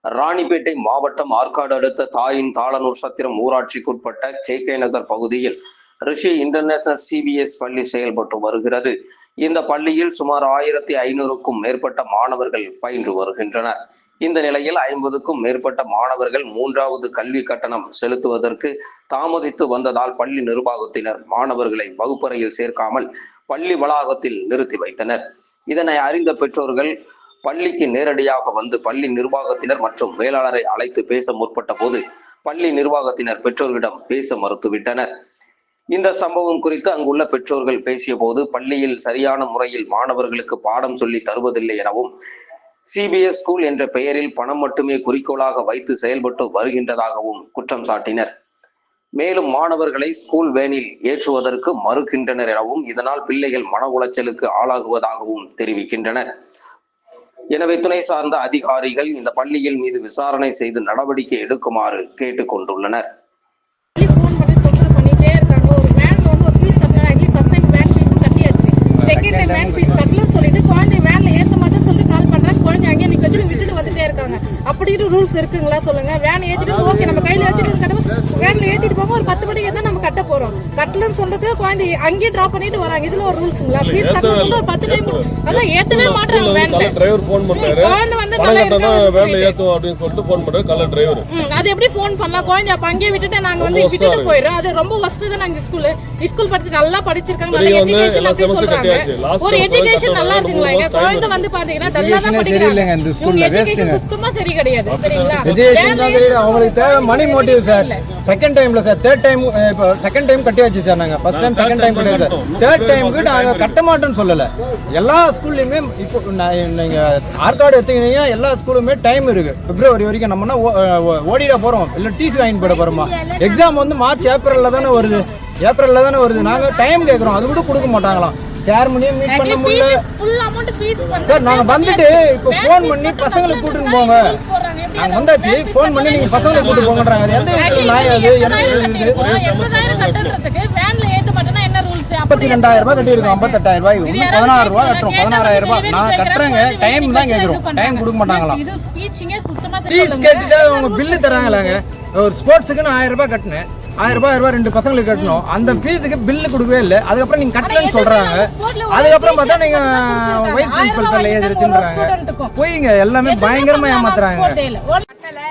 ராணிப்பேட்டை மாவட்டம் ஆற்காடு அடுத்த தாயின் தாளனூர் சத்திரம் ஊராட்சிக்குட்பட்ட கே நகர் பகுதியில் ரிஷி இன்டர்நேஷனல் சிபிஎஸ் பள்ளி செயல்பட்டு வருகிறது. இந்த பள்ளியில் சுமார் 1500க்கும் மேற்பட்ட மாணவர்கள் பயின்று வருகின்றனர். இந்த நிலையில் 50க்கும் மேற்பட்ட மாணவர்கள் 3வது கல்வி கட்டணம் செலுத்துவதற்கு தாமதித்து வந்ததால் பள்ளி நிர்வாகத்தினர் மாணவர்களை வகுப்பறையில் சேர்க்காமல் பள்ளி வளாகத்தில் நிறுத்தி வைத்தனர். இதனை அறிந்த பெற்றோர்கள் பள்ளிக்கு நேரடியாக வந்து பள்ளி நிர்வாகத்தினர் மற்றும் மேலாளரை அழைத்து பேச முற்பட்ட போது பள்ளி நிர்வாகத்தினர் பெற்றோர்களிடம் பேச மறுத்துவிட்டனர். இந்த சம்பவம் குறித்து அங்குள்ள பெற்றோர்கள் பேசிய போது பள்ளியில் சரியான முறையில் மாணவர்களுக்கு பாடம் சொல்லி தருவதில்லை எனவும் சிபிஎஸ் ஸ்கூல் என்ற பெயரில் பணம் மட்டுமே குறிக்கோளாக வைத்து செயல்பட்டு வருகின்றதாகவும் குற்றம் சாட்டினர். மேலும் மாணவர்களை ஸ்கூல் வேனில் ஏற்றுவதற்கு மறுக்கின்றனர் எனவும் இதனால் பிள்ளைகள் மன உளைச்சலுக்கு ஆளாகுவதாகவும் தெரிவிக்கின்றனர். எனவே துணை சார்ந்த அதிகாரிகள் இந்த பள்ளியில் மீது விசாரணை செய்து நடவடிக்கை எடுக்குமாறு கேட்டுக் கொண்டுள்ளனர். அப்படின்னு ரூல்ஸ் இருக்குங்களா சொல்லுங்க. வேன் ஏத்திட்டு ஓகே நம்ம கையில வச்சுட்டு வேன்ல ஏத்திட்டு போங்க. ஒரு 10 மணிக்கு தான் நம்ம கட்ட போறோம். கட்டலன்னு சொல்றது குழந்தை அங்கேயே டிராப் பண்ணிட்டு வராங்க. இதுல ஒரு ரூல்ஸ்ங்களா? ஃபீஸ் கட்டணும் ஒரு 10 டைம் அதான் ஏத்தவே மாட்டாங்க. வேன்ல டிரைவர் ஃபோன் பண்றாரு. குழந்தை வந்து வேன்ல ஏத்துவோம் அப்படினு சொல்லிட்டு ஃபோன் பண்றாரு கள்ள டிரைவர். அது எப்படி ஃபோன் பண்ணலாம்? குழந்தை அப்ப அங்கேயே விட்டுட்டு நாங்க வந்து விட்டுட்டு போயிரோம். அது ரொம்ப வஸ்து தான். நாங்க ஸ்கூல் படிச்சு நல்லா படிச்சிருக்காங்க. நல்ல எஜுகேஷன் அப்படி சொல்றாங்க. ஒரு எஜுகேஷன் நல்லா இருக்குங்களா? குழந்தை வந்து பாத்தீங்கன்னா நல்லா தான் படிக்கிறாங்க. இந்த ஸ்கூல்ல வேஸ்ட்ங்க. சுத்தமா சரி கிடையாது. சரிங்களா? எஜுகேஷன் தான் அவங்களுக்கு தேவை மணி மோட்டிவ் சார். செகண்ட் டைம்ல சார் தேர்ட் டைம் இப்போ செகண்ட் டைம் கட்டி வச்சு சார். நாங்க ஃபர்ஸ்ட் டைம் செகண்ட் டைம் கட்டி வச்சு தேர்ட் டைமுக்கு நாங்க கட்ட மாட்டோம்னு சொல்லல. எல்லா ஸ்கூல்லயுமே இப்போ நீங்க ஆற்காடு எடுத்தீங்கன்னா எல்லா ஸ்கூலுமே டைம் இருக்கு. பிப்ரவரி வரைக்கும் நம்மனா ஓடிட போறோம். இல்ல டிசி வாங்கி போட போறோமா? எக்ஸாம் வந்து மார்ச் ஏப்ரல்ல தானே வருது. நாங்க டைம் கேக்குறோம். அது கூட கொடுக்க மாட்டாங்களாம். சேர்மனியும் மீட் பண்ண முடியல சார். நாங்க வந்துட்டு இப்போ போன் பண்ணி பசங்களை கூட்டிட்டு போங்க. நாங்க வந்தாச்சு போன் பண்ணி நீங்க பசங்களை கூட்டு போங்கன்றாங்க. எந்த விஷயம் நாய் அது? என்ன 52,000 ரூபாய் கட்டி இருக்கோம். 58,000 ரூபாய் 16 ரூபாய் கட்டுறோம். 16,000 ரூபாய் நான் கட்டுறேங்க. டைம் தான் கேக்குறோம். டைம் கொடுக்க மாட்டாங்களாம். ஃபீஸ் கேட்டுட்டு அவங்க பில்லு தராங்களாங்க. ஒரு ஸ்போர்ட்ஸுக்கு நான் 1000 ரூபாய் கட்டினேன். 1000 ரூபாய் 2 பசங்களுக்கு கட்டணும். அந்த ஃபீஸுக்கு பில்லு கொடுக்கவே இல்லை. அதுக்கப்புறம் நீங்க கட்டலன்னு சொல்றாங்க. அதுக்கப்புறம் பார்த்தா நீங்க வைஸ் பிரின்சிபல் தலை ஏறிச்சுன்றாங்க. போயிங்க எல்லாமே பயங்கரமா ஏமாத்துறாங்க.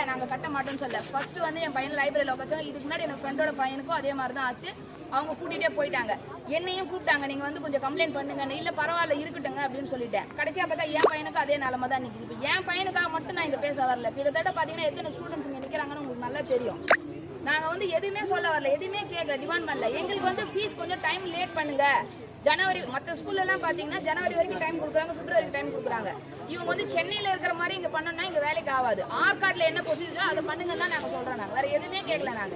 நாங்க கட்ட மாட்டோம்னு சொல்ல ஃபர்ஸ்ட் வந்து என் பையன் லைப்ரரியில உட்காந்து இதுக்கு முன்னாடி என் ஃப்ரெண்டோட பையனுக்கும் அதே மாதிரி தான் ஆச்சு. அவங்க கூட்டிகிட்டே போயிட்டாங்க. என்னையும் கூப்பிட்டாங்க. நீங்க வந்து கொஞ்சம் கம்ப்ளைண்ட் பண்ணுங்க. இல்ல பரவாயில்ல இருக்கட்டுங்க அப்படின்னு சொல்லிட்டேன். கடைசியா பார்த்தா என் பையனுக்கு அதே நிலைமை தான் நிக்குது. இப்போ என் பையனுக்காக மட்டும் நான் இங்க பேச வரல. கிட்டத்தட்ட பாத்தீங்கன்னா எத்தனை ஸ்டூடெண்ட்ஸ் இங்க நிக்கிறாங்கன்னு உங்களுக்கு நல்லா தெரியும். நாங்க வந்து எதுவுமே சொல்ல வரல, எதுவுமே கேட்கல, டிமாண்ட் பண்ணல. எங்களுக்கு வந்து ஃபீஸ் கொஞ்சம் டைம் லேட் பண்ணுங்க. ஜனவரி மற்ற ஸ்கூல்ல எல்லாம் பாத்தீங்கன்னா ஜனவரி வரைக்கும் டைம் கொடுக்குறாங்க, பிப்ரவரி டைம் கொடுக்குறாங்க. இவங்க வந்து சென்னையில இருக்கிற மாதிரி இங்க பண்ணோம்னா இங்க வேலைக்கு ஆகாது. ஆற்காடுல என்ன ப்ரொசீஜரோ அதை பண்ணுங்க தான் நாங்க சொல்றோம். நாங்க வேற எதுவுமே கேட்கல. நாங்க